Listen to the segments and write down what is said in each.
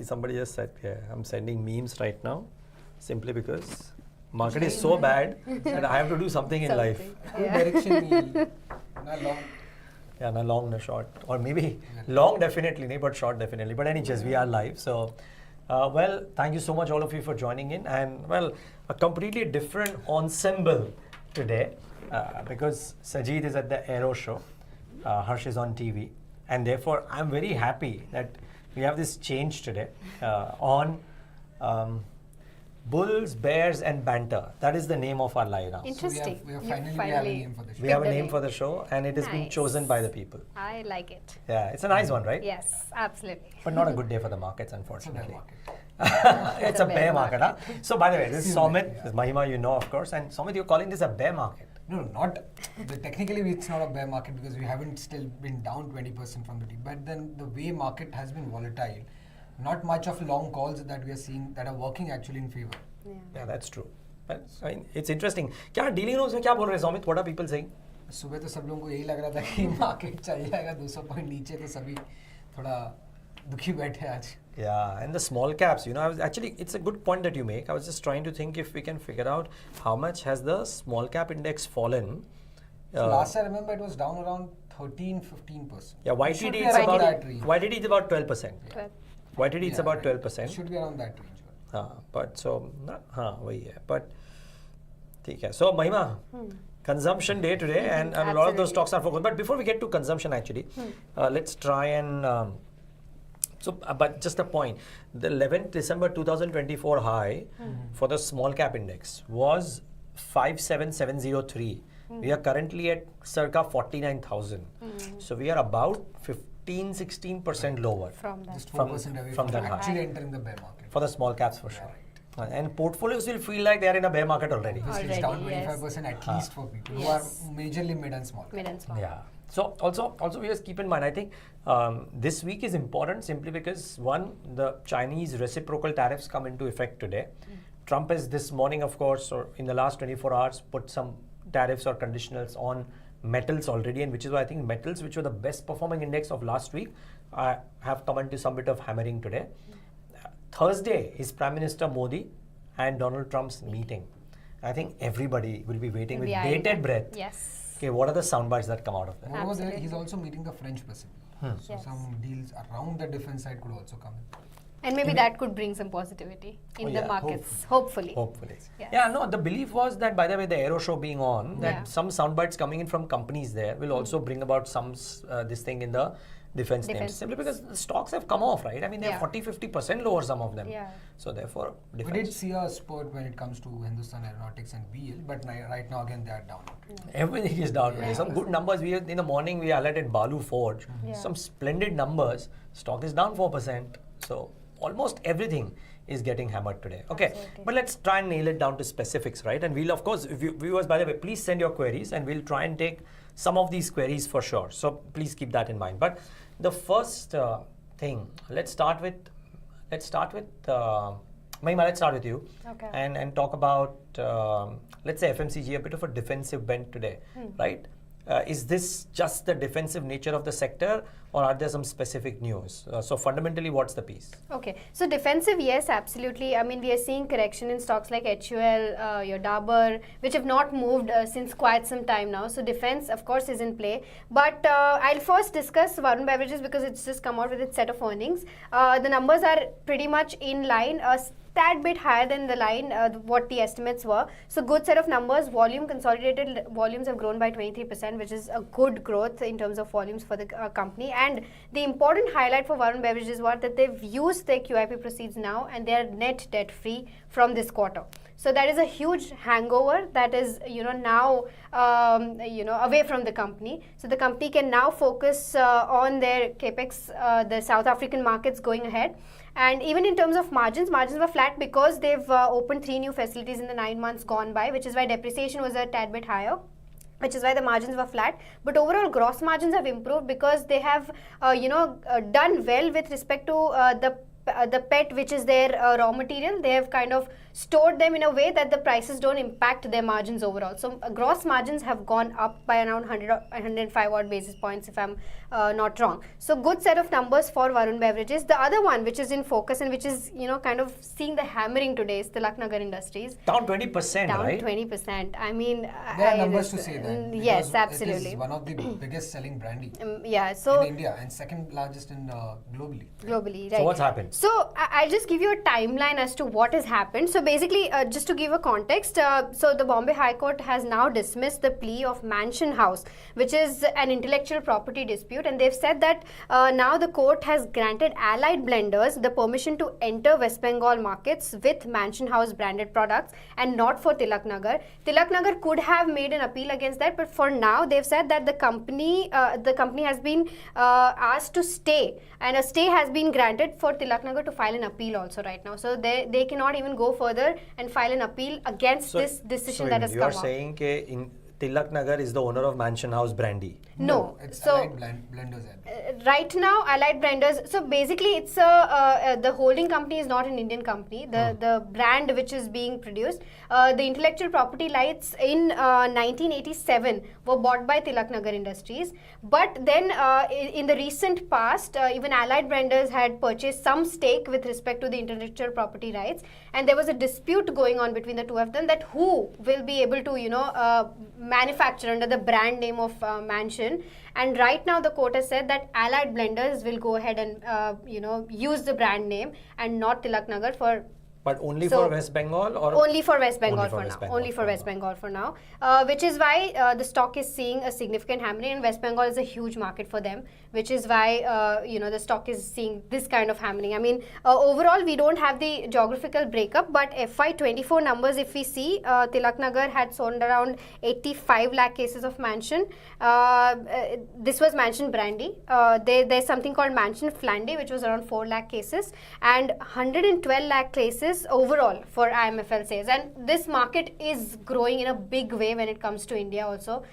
Somebody just said, yeah, I'm sending memes right now simply because market is so bad that I have to do something in life. Direction not long. Yeah, no long, no short. Or maybe long definitely, but short definitely. But anyways, we are live. So, well, thank you so much all of you for joining in. And well, a completely different ensemble today because Sajid is at the Aero Show. Harsh is on TV. And therefore, I'm very happy that we have this change today on Bulls, Bears and Banter. That is the name of our live now. Interesting. So we have a name for the show. We have a name for the show and it has been chosen by the people. I like it. Yeah, it's a nice one, right? Yes, absolutely. But not a good day for the markets, unfortunately. Market. It's a bear market, huh? So by the way, this is Soumeet, this is Mahima, you know, of course. And Soumeet, you're calling this a bear market. No, not. Technically, it's not a bear market because we haven't still been down 20% from the deep. But then the way market has been volatile, not much of long calls that we are seeing that are working actually in favor. Yeah, that's true. But I mean, it's interesting. क्या dealing room में क्या बोल रहे हैं Soumeet? What are people saying? सुबह तो सब लोगों को यही लग रहा था कि मार्केट चल जाएगा 200 पॉइंट नीचे तो सभी थोड़ा दुखी बैठे आज. Yeah, and the small caps, you know, it's a good point that you make. I was just trying to think if we can figure out how much has the small cap index fallen. So last I remember it was down around 13-15%. Yeah, YTD is about 12%. Yeah. YTD is about 12%. It should be around that range. But so, वही है. But ठीक है. So Mahima, consumption day today, and a lot of those stocks are focused. But before we get to consumption, actually, let's try and. But just a point, the 11th December 2024 high for the small cap index was 57703. We are currently at circa 49,000. So we are about 15-16% lower. From that. Just 4% away from that high. actually entering the bear market. For the small caps for sure. And portfolios will feel like they are in a bear market already. It's down 25% at least for people who are majorly mid and small. Yeah. So also we just keep in mind, I think this week is important simply because one, the Chinese reciprocal tariffs come into effect today. Trump has this morning, of course, or in the last 24 hours, put some tariffs or conditionals on metals already, and which is why I think metals, which were the best performing index of last week, have come into some bit of hammering today. Thursday is Prime Minister Modi and Donald Trump's meeting. I think everybody will be waiting with bated breath. Yes. Okay, what are the sound bites that come out of that? Moreover, he's also meeting the French president. So some deals around the defense side could also come in. And maybe that could bring some positivity in the markets, hopefully. Yes. Yeah, no, the belief was that, by the way, the Aero Show being on, that some sound bites coming in from companies there will also bring about some this thing in the defense names. Simply because the stocks have come off, right? I mean, they're 40-50% lower, some of them. Yeah. So therefore, we did see a spurt when it comes to Hindustan Aeronautics and BL, but right now again they are down. Everything is down today. Some good numbers. In the morning we alerted Balu Forge. Some splendid numbers. Stock is down 4%. So almost everything is getting hammered today. Okay, absolutely. But let's try and nail it down to specifics, right? And we'll, of course, viewers, by the way, please send your queries and we'll try and take some of these queries for sure. So please keep that in mind. But the first thing, let's start with Mahima, let's start with you. Okay. And talk about, let's say FMCG, a bit of a defensive bent today, right? Is this just the defensive nature of the sector or are there some specific news? So fundamentally, what's the piece? Okay, so defensive, yes, absolutely. I mean, we are seeing correction in stocks like HUL, your Dabur, which have not moved since quite some time now. So defense, of course, is in play. But I'll first discuss Varun Beverages because it's just come out with its set of earnings. The numbers are pretty much in line. Tad bit higher than the line, what the estimates were. So good set of numbers. Consolidated volumes have grown by 23%, which is a good growth in terms of volumes for the company. And the important highlight for Varun Beverages was that they've used their QIP proceeds now and they are net debt free from this quarter. So that is a huge hangover that is, now, away from the company. So the company can now focus on their capex, the South African markets going ahead. And even in terms of margins were flat because they've opened 3 new facilities in the 9 months gone by, which is why depreciation was a tad bit higher, which is why the margins were flat. But overall gross margins have improved because they have, done well with respect to the the PET, which is their raw material, they have kind of stored them in a way that the prices don't impact their margins overall. So gross margins have gone up by around 105 odd basis points, if I'm not wrong. So good set of numbers for Varun Beverages. The other one which is in focus and which is kind of seeing the hammering today is Tilak Nagar Industries. Down 20%, Down right? 20%. I mean, there are numbers to say that. Yes, It absolutely. is one of the biggest selling brandy Yeah, so in India and second largest in globally. Globally, right. So what's happened? So I'll just give you a timeline as to what has happened. So basically, just to give a context, so the Bombay High Court has now dismissed the plea of Mansion House, which is an intellectual property dispute, and they've said that now the court has granted Allied Blenders the permission to enter West Bengal markets with Mansion House branded products and not for Tilak Nagar. Tilak Nagar could have made an appeal against that, but for now they've said that the company has been asked to stay, and a stay has been granted for Tilak Nagar to file an appeal also right now. So they cannot even go further and file an appeal against this decision that has come out. You are saying that Tilak Nagar is the owner of Mansion House Brandy? No, it's so Allied Blenders. right now Allied Blenders. So basically, it's the holding company is not an Indian company. The brand which is being produced, the intellectual property rights in 1987 were bought by Tilak Nagar Industries. But then in the recent past, even Allied Blenders had purchased some stake with respect to the intellectual property rights, and there was a dispute going on between the two of them that who will be able to manufacture under the brand name of Mansion. And right now the court has said that Allied Blenders will go ahead and use the brand name and not Tilak Nagar for. But only for West Bengal, or only for West Bengal only for West now. Bengal Only for for West now. Bengal for now, which is why the stock is seeing a significant hammering, and West Bengal is a huge market for them, which is why the stock is seeing this kind of hammering. I mean, overall we don't have the geographical breakup, but FY24 numbers, if we see, Tilak Nagar had sold around 85 lakh cases of Mansion. This was Mansion Brandy. There's something called Mansion Flandy, which was around 4 lakh cases, and 112 lakh cases overall for IMFL sales. And this market is growing in a big way when it comes to India also.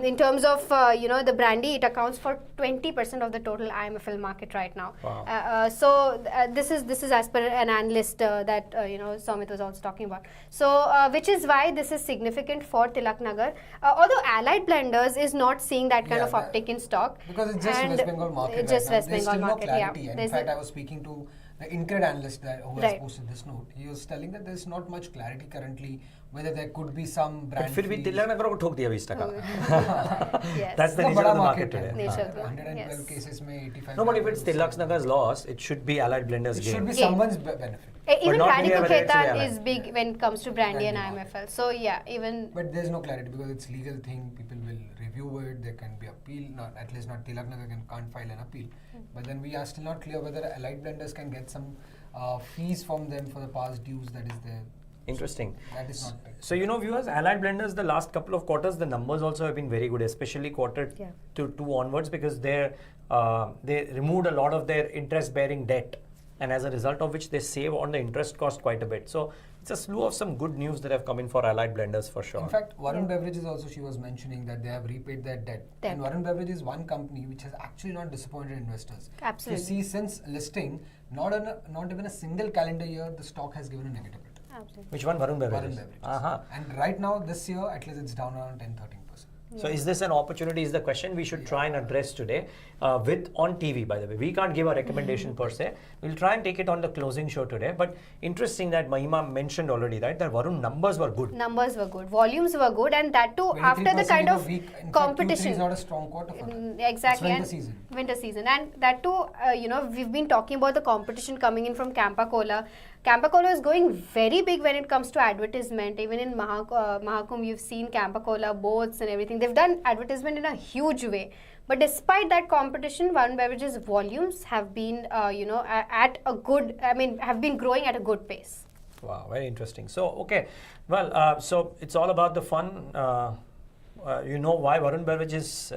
In terms of the brandy, it accounts for 20% of the total IMFL market right now. Wow. This is as per an analyst that Soumeet was also talking about. So which is why this is significant for Tilak Nagar. Although Allied Blenders is not seeing that kind of uptick in stock, because it's just West Bengal market. It's just West There's Bengal still market. No clarity. Yeah. In fact, I was speaking to the Incred analyst who has Right. posted this note. He was telling that there's not much clarity currently whether there could be some But brand. फिर भी fees. Tilak Nagar को ठोक दिया 20%. Yes. That's the It's a nature of bada the market है. today. Nature of the- 112 yes. cases में 85. No, but if it's lakh Tilak Nagar's loss, it should be Allied Blenders' it gain. should be Gain. someone's benefit. Even not Radico really have a Khaitan rate is to big when it comes to brandy and Brandy IMFL. So yeah, even But there's no clarity because it's legal thing. People will review it. There can be appeal. Not at least not Tilak Nagar can't file an appeal. But then we are still not clear whether Allied Blenders can get some fees from them for the past dues that is there. Interesting. That is not. So viewers, Allied Blenders, the last couple of quarters, the numbers also have been very good, especially quarter Yeah. two onwards, because they removed a lot of their interest-bearing debt, and as a result of which they save on the interest cost quite a bit. So it's a slew of some good news that have come in for Allied Blenders for sure. In fact, Varun Beverages also, she was mentioning that they have repaid their debt. And Varun Beverages is one company which has actually not disappointed investors. Absolutely. You see, since listing, not even a single calendar year, the stock has given a negative return. absolutely. Which one? Varun Beverages? Varun Beverages. Uh-huh. And right now, this year, at least it's down around 10-13%. So is this an opportunity is the question we should try and address today with on TV, by the way. We can't give a recommendation per se. We'll try and take it on the closing show today. But interesting that Mahima mentioned already, right, that Varun numbers were good. Numbers were good, volumes were good, and that too after the 23% kind in a of week. In fact, Q3 competition. is not a strong quarter for them. Exactly. It's winter And season. Winter season. And that too, we've been talking about the competition coming in from Campa Cola. Campa Cola is going very big when it comes to advertisement. Even in Mahakum, you've seen Campa Cola boats and everything. They've done advertisement in a huge way. But despite that competition, Varun Beverages volumes have been, at a good, have been growing at a good pace. Wow, very interesting. So, okay, well, so it's all about the fun. You know why Varun Beverages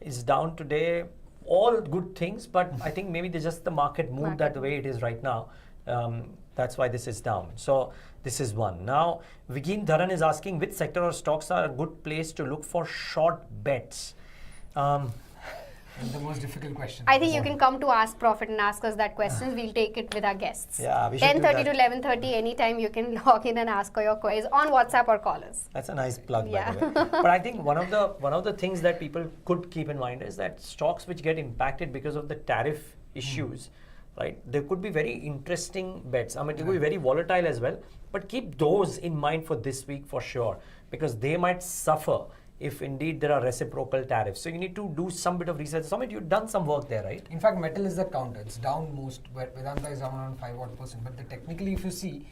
is down today. All good things, but I think maybe just the market moved that the way it is right now. That's why this is down. So this is one. Now, Vigeen Dharan is asking which sector or stocks are a good place to look for short bets. The most difficult question. I think you can come to Ask Profit and ask us that questions. We'll take it with our guests. Yeah, we should do 10:30 that. to 11:30, anytime you can log in and ask all your queries on WhatsApp or call us. That's a nice plug, Yeah. by the way. But I think one of the things that people could keep in mind is that stocks which get impacted because of the tariff issues, right? There could be very interesting bets. I mean, it could be very volatile as well. But keep those in mind for this week for sure, because they might suffer if indeed there are reciprocal tariffs. So you need to do some bit of research. Soumeet, you've done some work there, right? In fact, metal is the counter. It's down most, but Vedanta is down around 5%. But technically, if you see,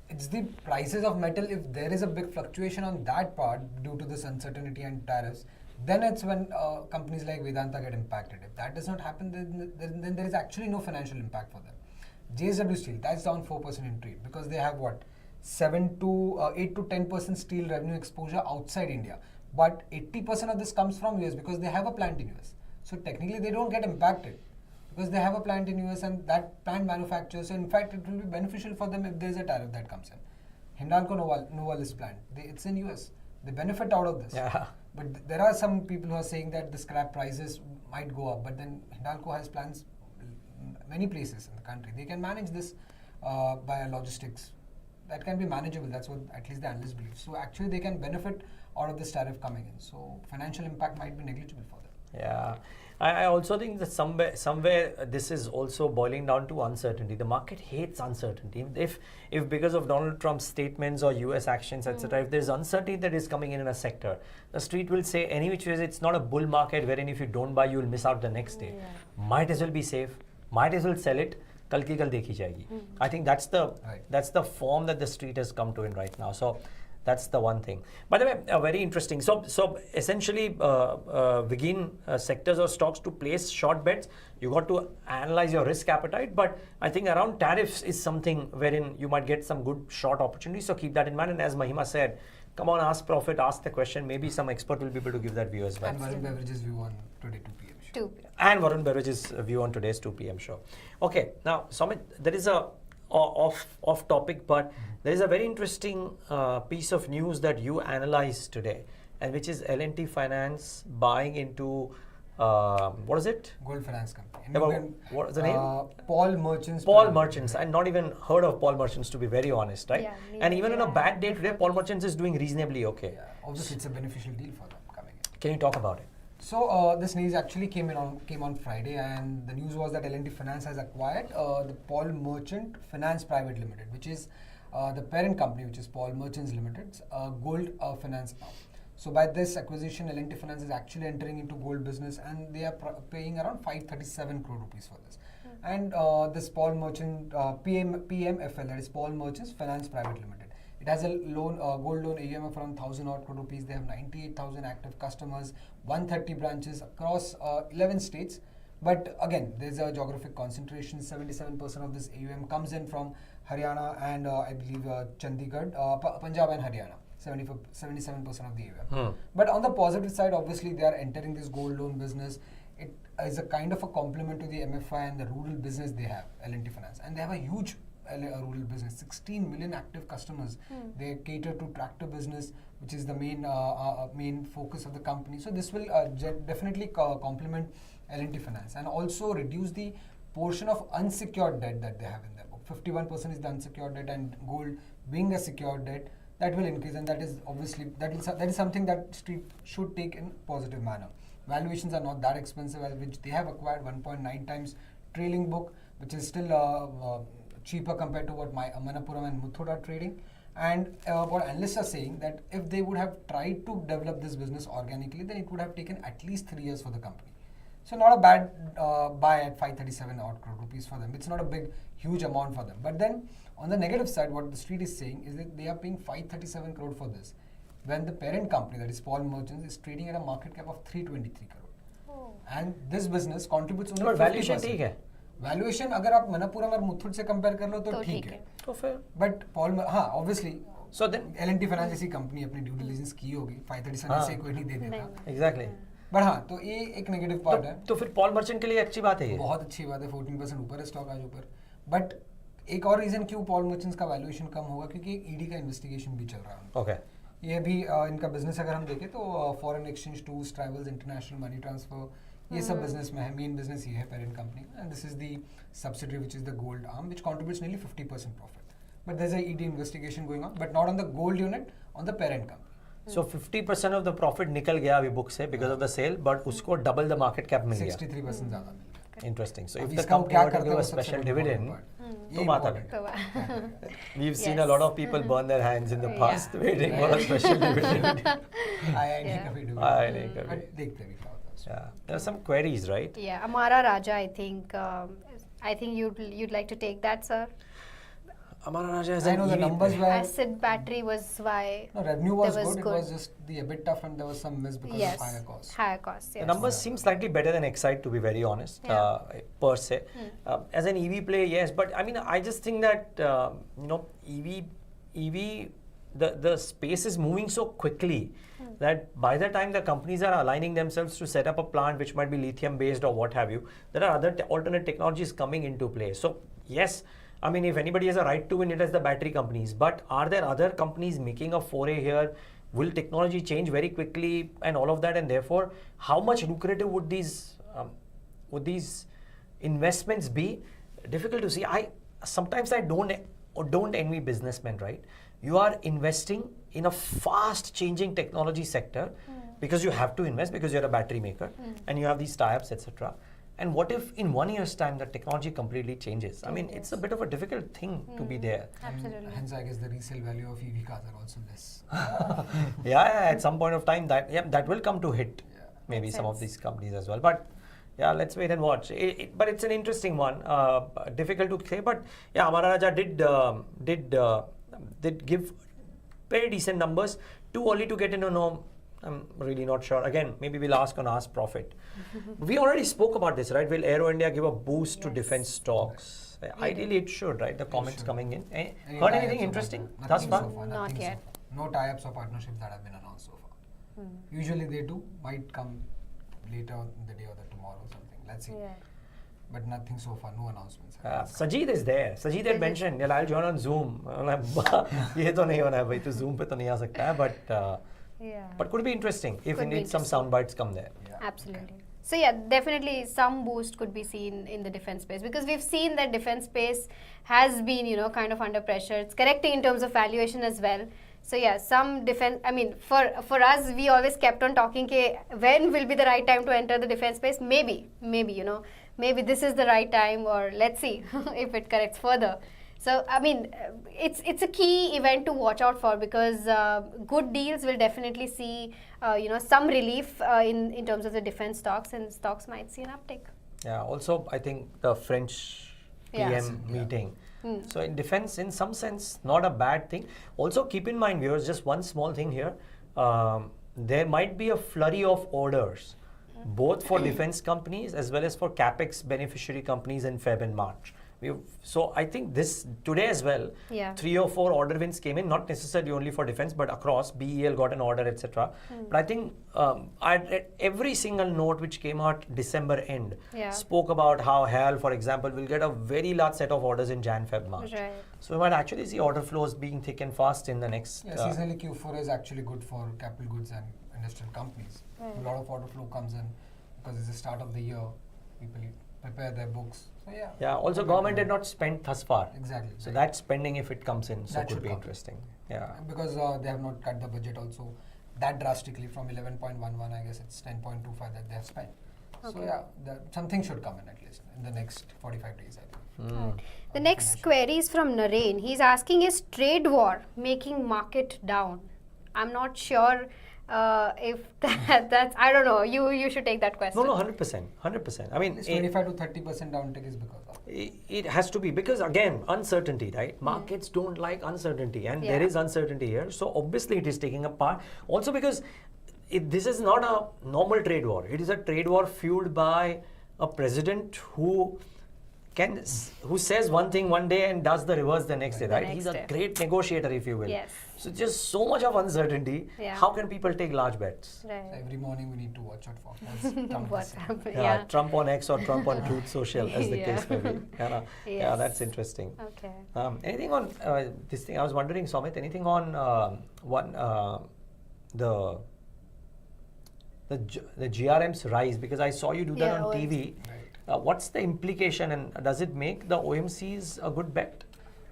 it's the prices of metal. If there is a big fluctuation on that part due to this uncertainty and tariffs, then it's when companies like Vedanta get impacted. If that does not happen, then there is actually no financial impact for them. JSW Steel, that's down 4% in trade because they have what? 8 to 10% steel revenue exposure outside India. But 80% of this comes from US because they have a plant in US. So technically they don't get impacted because they have a plant in US and that plant manufactures. So in fact, it will be beneficial for them if there is a tariff that comes in. Hindalco Novalis plant, it's in US. They benefit out of this. Yeah. But there are some people who are saying that the scrap prices might go up. But then Hindalco has plants many places in the country. They can manage this by logistics. That can be manageable. That's what at least the analysts believe. So actually they can benefit out of this tariff coming in. So financial impact might be negligible for them. Yeah. I also think that somewhere this is also boiling down to uncertainty. The market hates uncertainty. If because of Donald Trump's statements or US actions, etc., if there's uncertainty that is coming in a sector, the street will say any which way it's not a bull market wherein if you don't buy, you will miss out the next day. Yeah. Might as well be safe. Might as well sell it. Kal ki kal dekhi jayegi. I think that's the form that the street has come to in right now. So that's the one thing. By the way, very interesting. So essentially, begin sectors or stocks to place short bets. You got to analyze your risk appetite. But I think around tariffs is something wherein you might get some good short opportunities. So keep that in mind. And as Mahima said, come on, ask Profit, ask the question. Maybe some expert will be able to give that view as well. And Varun Beverages view on today 2 p.m. 2 p.m. And Varun Beverages view on today's 2 p.m. show. Okay, now Soumeet, there is a off topic, but there is a very interesting piece of news that you analyzed today, and which is L&T Finance buying into what is it? Gold Finance Company. What is the name? Paul Merchants. Paul Merchants. I've not even heard of Paul Merchants, to be very honest, right? Yeah, me and even on a neither. bad day today, Paul Merchants is doing reasonably okay. Yeah, obviously it's a beneficial deal for them coming in. Can you talk about it? So this news actually came on Friday, and the news was that L&T Finance has acquired the Paul Merchant Finance Private Limited, which is the parent company, which is Paul Merchants Limited, gold finance now. So by this acquisition, L&T Finance is actually entering into gold business, and they are paying around 537 crore rupees for this. And this Paul Merchant PMFL, that is Paul Merchants Finance Private Limited. It has a gold loan AUM of around 1,000 odd crore rupees. They have 98,000 active customers, 130 branches across 11 states. But again, there's a geographic concentration. 77% of this AUM comes in from Haryana and I believe Chandigarh, Punjab and Haryana. 77% of the AUM. But on the positive side, obviously they are entering this gold loan business. It is a kind of a complement to the MFI and the rural business they have, L&T Finance. And they have a huge rural business, 16 million active customers. They cater to tractor business, which is the main focus of the company. So this will definitely complement L&T Finance and also reduce the portion of unsecured debt that they have in their book. 51% is the unsecured debt, and gold being a secured debt, that will increase, and that is obviously that is something that street should take in positive manner. Valuations are not that expensive, which they have acquired 1.9 times trailing book, which is still cheaper compared to what Manappuram and Muthoot are trading. And what analysts are saying that if they would have tried to develop this business organically, then it would have taken at least 3 years for the company. So not a bad buy at 537 odd crore rupees for them. It's not a big, huge amount for them. But then on the negative side, what the street is saying is that they are paying 537 crore for this, when the parent company, that is Paul Merchants, is trading at a market cap of 323 crore. Oh. And this business contributes only But 50%. valuation ठीक है. Valuation अगर आप मनप्पुरम और मुथूट से compare कर लो तो ठीक है, तो फिर बट पॉल हाँ obviously So then L&T finance जैसी कंपनी अपनी ड्यू डिलिजेंस की होगी, 537 से कोई नहीं दे देता. exactly. बट हाँ, तो ये एक नेगेटिव पार्ट है. तो फिर पॉल मर्चेंट के लिए अच्छी बात है ये. बहुत अच्छी बात है, 14% ऊपर है स्टॉक आज ऊपर. बट एक और रीजन क्यों पॉल मर्चेंट्स का वैल्यूएशन कम होगा, क्योंकि ईडी का इन्वेस्टिगेशन भी चल रहा है. Okay. ये भी इनका बिजनेस अगर हम देखें तो foreign exchange, tours, travels, international money transfer, ये सब बिजनेस में है. मेन बिजनेस ये है पेरेंट कंपनी का, and this is the subsidiary which is the gold arm which contributes nearly 50% profit. But there's a ED investigation going on, but not on the gold unit, on the parent company. So 50% of the profit निकल गया अभी book से because of the sale, but उसको double the market cap मिल गया. 63% ज़्यादा मिल गया. Interesting. So अब if the इसका वो company क्या were to करता give है a वो सबसे special बड़ी dividend, important. तो ये बात important अलग. है. We've seen Yes. a lot of people burn their hands in the past waiting for a special dividend. आया नहीं Yeah. कभी आया नहीं dividend. कभी. But देखते भी क्या होता है उसमें. Yeah, there are some queries, right? Yeah, Amara Raja, I think you'd like to take that, sir. Amara Raja has I an know the EV numbers play. were. Acid battery was why. No, revenue was That was good. good. It was just the EBITDA front. There was some miss because Yes. of higher costs. Higher costs. The Yes. numbers seem slightly better than Excite, to be very honest, Yeah. per se. As an EV play, yes, but I mean, I just think that EV, the space is moving so quickly that by the time the companies are aligning themselves to set up a plant which might be lithium based or what have you, there are other alternate technologies coming into play. So yes, I mean, if anybody has a right to win, it is the battery companies. But are there other companies making a foray here? Will technology change very quickly and all of that? And therefore, how much lucrative would these investments be? Difficult to see. Sometimes I don't envy businessmen, right? You are investing in a fast changing technology sector because you have to invest because you're a battery maker and you have these tie-ups, etc. And what if in 1 year's time the technology completely changes? I mean, it's a bit of a difficult thing to be there. Absolutely. Hence, I guess the resale value of EV cars are also less. Yeah, at some point of time that will come to hit maybe Makes some of sense. these companies as well. But yeah, let's wait and watch. But it's an interesting one. Difficult to say, but yeah, Amara Raja did give very decent numbers. Too early to get into know. I'm really not sure. Again, maybe we'll ask on Ask Profit. We already spoke about this, right? Will Aero India give a boost to Yes. defense stocks? Ideally, it should, right? The comments should. coming in. Any Heard tie-ups anything or interesting partner- thus nothing far? so far, Not nothing yet. So far. No tie-ups or partnerships that have been announced so far. Usually they do. Might come later in the day or the tomorrow or something. Let's see. Yeah. But nothing so far. No announcements. Sajid is there. Sajid had mentioned, yeah, I'll join on Zoom. I'm like, ये तो नहीं होना है भाई, तो Zoom पे तो नहीं आ सकता है, but could be interesting if Could be indeed some interesting. sound bites come there. Absolutely. So yeah, definitely some boost could be seen in the defense space because we've seen that defense space has been, kind of under pressure. It's correcting in terms of valuation as well. So yeah, some defense, I mean, for us, we always kept on talking when will be the right time to enter the defense space? Maybe, maybe this is the right time, or let's see if it corrects further. So I mean, it's a key event to watch out for because good deals will definitely see some relief in terms of the defense stocks, and stocks might see an uptick. Yeah. Also, I think the French PM Yeah. meeting. So in defense, in some sense, not a bad thing. Also, keep in mind, viewers, just one small thing here. There might be a flurry of orders, both for defense companies as well as for capex beneficiary companies in Feb and March. So I think today as well, Yeah. 3 or 4 order wins came in, not necessarily only for defense, but across. BEL got an order, etc. But I think I read every single note which came out December end Yeah. spoke about how HAL, for example, will get a very large set of orders in Jan, Feb, March. Right. So we might actually see order flows being thick and fast in the next. Yeah, seasonally Q4 is actually good for capital goods and industrial companies. Right. A lot of order flow comes in because it's the start of the year. People prepare their books. So yeah. Yeah. Also, government did not spend thus far. Exactly. So right. that spending, if it comes in, so That could should be come. interesting. Yeah. Because they have not cut the budget also that drastically from 11.11, I guess it's 10.25 that they have spent. So Okay. yeah, something should come in at least in the next 45 days, I think. Mm. The next query is from Naren. He's asking, is trade war making market down? I'm not sure if that's, I don't know. You should take that question. No, 100%. 100%. I mean, This 25 to 30% downtick is because of it has to be, because again, uncertainty, right? Markets don't like uncertainty, and there Yeah. is uncertainty here. So obviously it is taking a part. Also because this is not a normal trade war. It is a trade war fueled by a president who says one thing one day and does the reverse the next day, right? next He's a day. great negotiator, if you will. Yes. So just so much of uncertainty. Yeah. How can people take large bets? So Right. every morning we need to watch out for what's What's happening? Yeah, Yeah. Trump on X or Trump on Truth Social, as the case may be. Yeah, yeah, Yes. that's interesting. Okay. Anything on this thing? I was wondering, Soumeet, anything on the GRMs rise, because I saw you do that Yeah, on OMC. TV. What's the implication, and does it make the OMCs a good bet?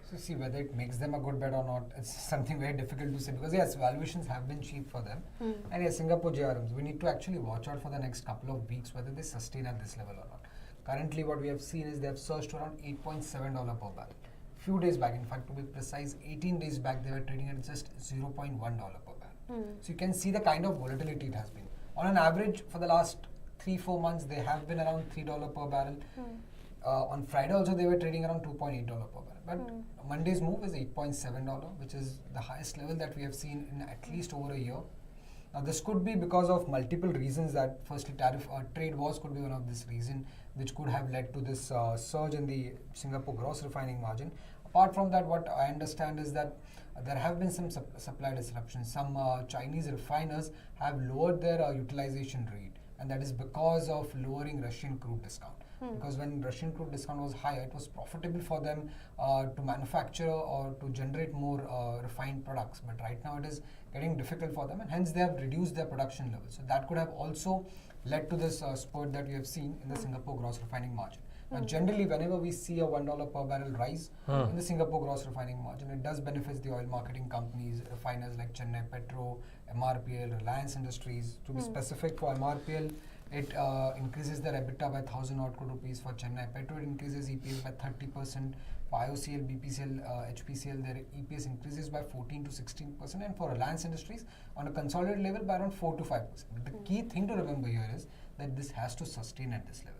So see, whether it makes them a good bet or not, it's something very difficult to say, because yes, valuations have been cheap for them. And yes, Singapore GRMs, we need to actually watch out for the next couple of weeks whether they sustain at this level or not. Currently what we have seen is they have surged to around $8.7 per barrel. Few days back, in fact to be precise, 18 days back they were trading at just $0.1 per barrel. So you can see the kind of volatility it has been. On an average for the last 3-4 months they have been around $3 per barrel. On Friday also they were trading around $2.8 per barrel. But Monday's move is $8.7, which is the highest level that we have seen in at least over a year. Now this could be because of multiple reasons. That firstly, tariff trade wars could be one of this reason, which could have led to this surge in the Singapore gross refining margin. Apart from that, what I understand is that there have been some supply disruptions. Some Chinese refiners have lowered their utilization rate, and that is because of lowering Russian crude discount. Because when Russian crude discount was higher, it was profitable for them to manufacture or to generate more refined products. But right now it is getting difficult for them, and hence they have reduced their production levels. So that could have also led to this spurt that we have seen in the Singapore gross refining margin. Now generally whenever we see a $1 per barrel rise in the Singapore gross refining margin, it does benefit the oil marketing companies, refiners like Chennai Petro, MRPL, Reliance Industries. To be specific, for MRPL, it increases their EBITDA by 1,000 odd crore rupees. For Chennai Petro, it increases EPS by 30%. For IOCL, BPCL, HPCL, their EPS increases by 14 to 16%. And for Reliance Industries, on a consolidated level, by around 4 to 5%. But the key thing to remember here is that this has to sustain at this level.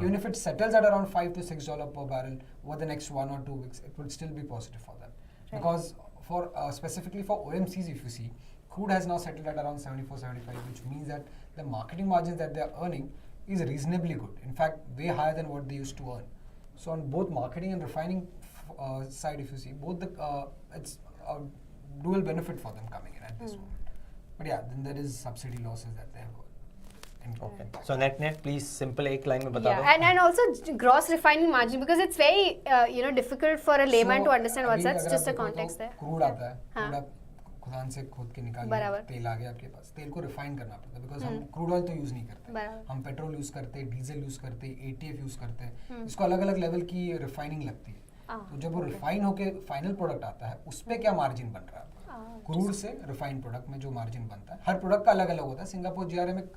Even if it settles at around $5 to $6 per barrel over the next 1 or 2 weeks, it would still be positive for them. Right. Because for specifically for OMCs, if you see, crude has now settled at around 74, 75, which means that the marketing margins that they are earning is reasonably good. In fact, way higher than what they used to earn. So on both marketing and refining side, if you see, both the it's a dual benefit for them coming in at this moment. But yeah, then there is subsidy losses that they have. Okay. So net, please simple एक line में बता दो. Yeah, and also gross refining margin, because it's very difficult for a layman to understand what's that. Just a context there. Crude आता है, crude आप खुदान से खोद के निकाल लिया, तेल आ गया आपके पास. तेल को रिफाइन करना पड़ता है, because हम क्रूड ऑयल तो यूज नहीं करते. हम पेट्रोल यूज करते हैं, डीजल यूज करते हैं, ATF यूज करते हैं. इसको अलग अलग लेवल की रिफाइनिंग लगती है. तो जब वो रिफाइन होके फाइनल प्रोडक्ट आता है, उस पे क्या मार्जिन बन रहा है? क्रूड से रिफाइंड प्रोडक्ट में जो मार्जिन बनता है, हर प्रोडक्ट का अलग अलग होता है. सिंगापुर GRM में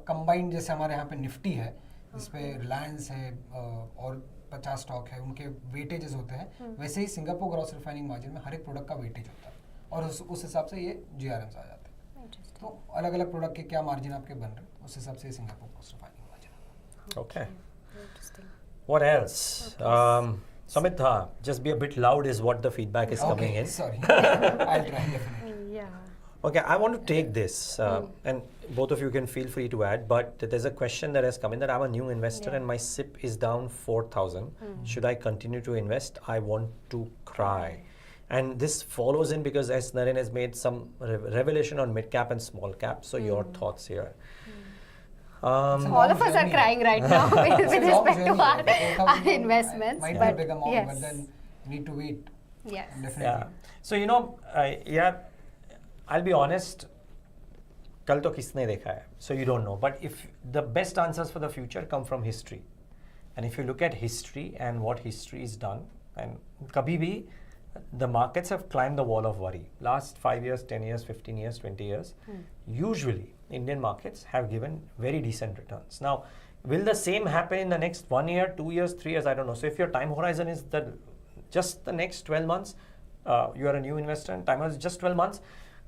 कंबाइंड जैसे हमारे यहाँ पे निफ्टी है, जिसपे रिलायंस है और 50 स्टॉक है, उनके वेटेजेस होते हैं. वैसे ही सिंगापुर ग्रॉस रिफाइनिंग मार्जिन में हर एक प्रोडक्ट का वेटेज होता है, और उस हिसाब से ये GRMs आ जाते हैं. तो अलग अलग प्रोडक्ट के क्या मार्जिन आपके बन रहे हैं, उस हिसाब से Singapore gross refining margin. Okay. What else? Soumeet, just be a bit loud is what the feedback is coming in. Sorry. I'll try definitely. Yeah. Okay, I want to take this, and both of you can feel free to add, but there's a question that has come in that I'm a new investor and my SIP is down 4,000. Should I continue to invest? I want to cry. And this follows in because as Naren has made some revelation on mid-cap and small cap, so your thoughts here. All of us are crying right now with respect to our investments. Might but be a big amount, yes. but then need to wait. Yes. Definitely. Yeah. So I'll be honest, कल तो किसने देखा है? So you don't know. But if the best answers for the future come from history, and if you look at history and what history is done, and कभी भी the markets have climbed the wall of worry. Last 5 years, 10 years, 15 years, 20 years, usually Indian markets have given very decent returns. Now, will the same happen in the next 1 year, 2 years, 3 years? I don't know. So if your time horizon is just the next 12 months, you are a new investor and time horizon is just 12 months,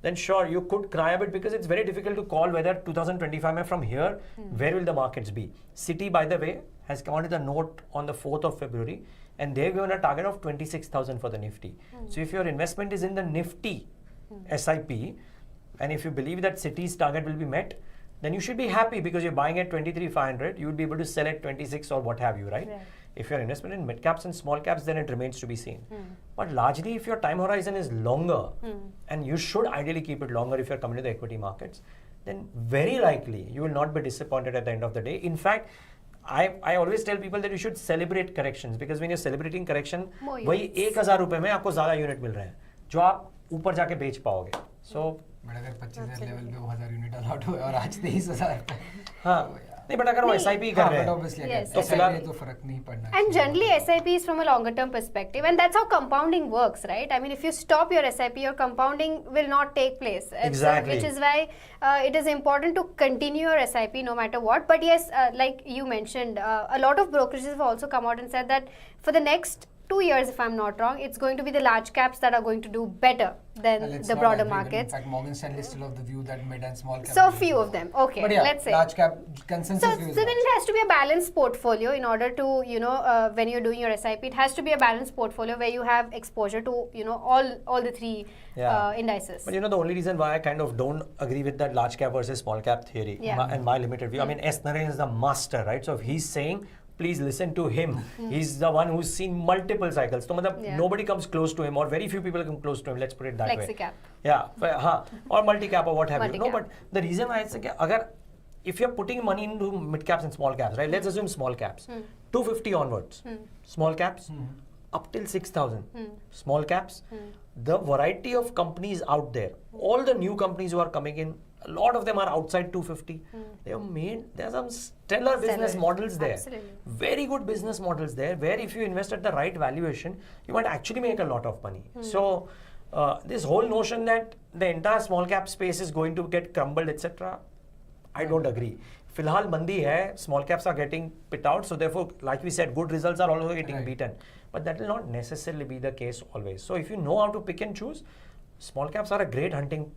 then sure, you could cry a bit because it's very difficult to call whether 2025 mein from here, where will the markets be. Citi, by the way, has come out with a note on the 4th of February, and they've given a target of 26,000 for the Nifty. So if your investment is in the Nifty SIP, and if you believe that Citi's target will be met, then you should be happy because you're buying at 23,500, you would be able to sell at 26 or what have you, right? If your investment in mid caps and small caps, then it remains to be seen. But largely, if your time horizon is longer, and you should ideally keep it longer if you're coming to the equity markets, then very likely you will not be disappointed at the end of the day. In fact, I always tell people that you should celebrate corrections, because when you're celebrating correction, वही 1,000 रुपए में आपको ज़्यादा unit मिल रहे हैं जो आप ऊपर जाके बेच पाओगे. So बट अगर 25,000 लेवल पे 1,000 यूनिट अलॉट हुए और आज 23,000 पे हाँ नहीं बट अगर वो SIP कर रहे बट हैं ऑब्वियसली Yes, तो SIP फिलहाल तो फर्क नहीं पड़ना And generally, SIP is from a longer term perspective, and that's how compounding works, right? I mean, if you stop your SIP, your compounding will not take place. Exactly. Which is why it is important to continue your SIP no matter what. But yes, like you mentioned, a lot of brokerages have also come out and said that for the next 2 years, if I'm not wrong, it's going to be the large caps that are going to do better than the broader markets. In fact, Morgan Stanley is still of the view that mid and small cap. So few of them. Okay, But yeah, let's say. large cap consensus So, view is so then large. it has to be a balanced portfolio in order to, when you're doing your SIP, it has to be a balanced portfolio where you have exposure to, all the three indices. But the only reason why I kind of don't agree with that large cap versus small cap theory and my limited view, I mean, S. Naren is the master, right? So if he's saying, please listen to him. He's the one who's seen multiple cycles. So nobody comes close to him, or very few people come close to him. Let's put it that way. Flexi-cap. Yeah, or multi-cap or what have you. No, Multi-cap. but the reason why it's if you're putting money into mid caps and small caps, right? Let's assume small caps, 250 onwards. Small caps up till 6,000. Small caps, the variety of companies out there, all the new companies who are coming in, a lot of them are outside 250. There's some stellar business models there. Absolutely. Very good business models there, where if you invest at the right valuation, you might actually make a lot of money. So this whole notion that the entire small cap space is going to get crumbled, etc., I don't agree. Filhal mandi hai, small caps are getting pit out, so therefore, like we said, good results are also getting beaten. But that will not necessarily be the case always. So if you know how to pick and choose, small caps are a great hunting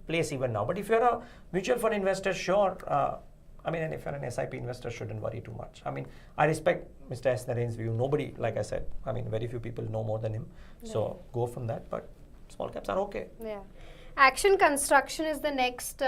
place even now. But if you're a mutual fund investor, sure. And if you're an SIP investor, shouldn't worry too much. I mean, I respect Mr. S. Naren's view. Nobody, like I said, very few people know more than him. So go from that. But small caps are okay. Yeah. Action Construction is the next,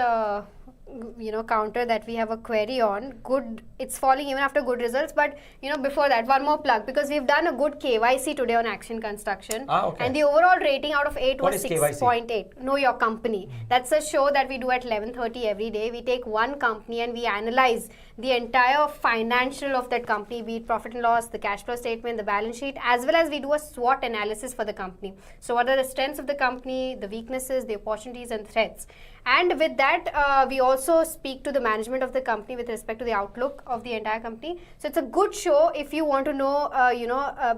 counter that we have a query on. Good, it's falling even after good results. But, before that, one more plug, because we've done a good KYC today on Action Construction. Okay. And the overall rating out of 8 What was is KYC? 6.8. Know your company. That's a show that we do at 11:30 every day. We take one company and we analyze the entire financial of that company, be it profit and loss, the cash flow statement, the balance sheet, as well as we do a SWOT analysis for the company. So what are the strengths of the company, the weaknesses, the opportunities and threats. And with that, we also speak to the management of the company with respect to the outlook of the entire company. So it's a good show if you want to know, a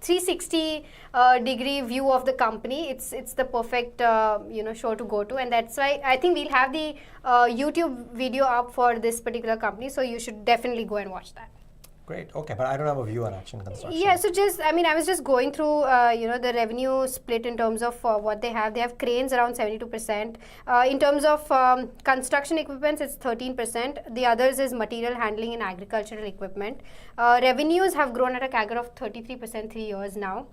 360 degree view of the company. It's the perfect, show to go to. And that's why I think we'll have the YouTube video up for this particular company. So you should definitely go and watch that. Great. Okay, but I don't have a view on Action Construction. Yeah, so I was just going through, the revenue split in terms of what they have. They have cranes around 72%. In terms of construction equipments, it's 13%. The others is material handling and agricultural equipment. Revenues have grown at a CAGR of 33% 3 years now.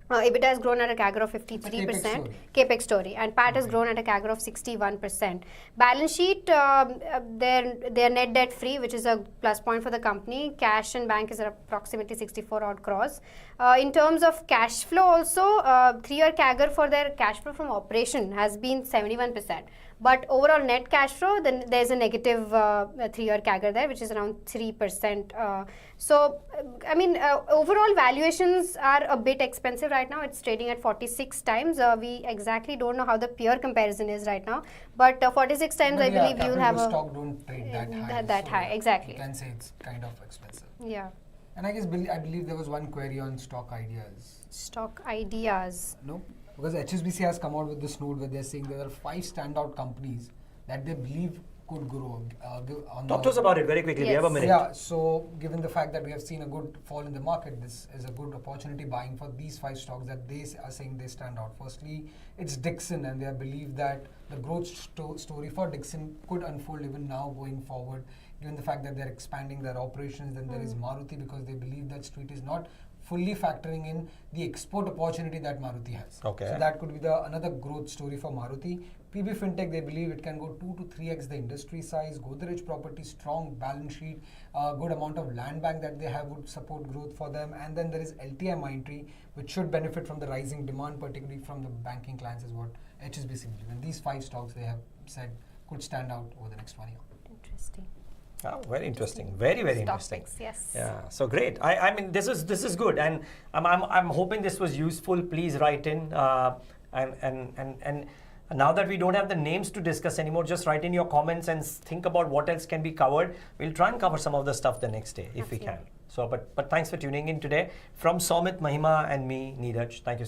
EBITDA has grown at a CAGR of 53%, capex story, and PAT has grown at a CAGR of 61%. Balance sheet, they're net debt free, which is a plus point for the company. Cash and bank is at approximately 64 odd crores. In terms of cash flow also, 3-year CAGR for their cash flow from operation has been 71%. But overall net cash flow, then there's a negative 3-year CAGR there, which is around 3%. Overall valuations are a bit expensive right now. It's trading at 46 times. We exactly don't know how the peer comparison is right now. But 46 times, I believe you'll have a... stock don't trade that high. That high, exactly. You can say it's kind of expensive. Yeah. And I believe there was one query on stock ideas. Stock ideas. No? Because HSBC has come out with this note where they're saying there are 5 standout companies that they believe could grow. Talk to us about it very quickly. Yes. We have a minute. Yeah, so given the fact that we have seen a good fall in the market, this is a good opportunity buying for these 5 stocks that they are saying they stand out. Firstly, it's Dixon, and they believe that the growth story for Dixon could unfold even now going forward, given the fact that they're expanding their operations. Then there is Maruti, because they believe that Street is not fully factoring in the export opportunity that Maruti has. Okay. So that could be another growth story for Maruti. PB Fintech, they believe it can go 2 to 3x the industry size. Godrej Property, strong balance sheet, good amount of land bank that they have would support growth for them. And then there is LTI Mindtree, which should benefit from the rising demand, particularly from the banking clients, is what HSBC believe. And these 5 stocks they have said could stand out over the next 1 year. Interesting. Oh, very interesting. Very, very interesting. Topics, yes. Yeah. So great. I mean, this is good, and I'm hoping this was useful. Please write in and Now that we don't have the names to discuss anymore, just write in your comments and think about what else can be covered. We'll try and cover some of the stuff the next day if we can. So, but thanks for tuning in today. From Soumeet, Mahima and me, Niraj, thank you so much.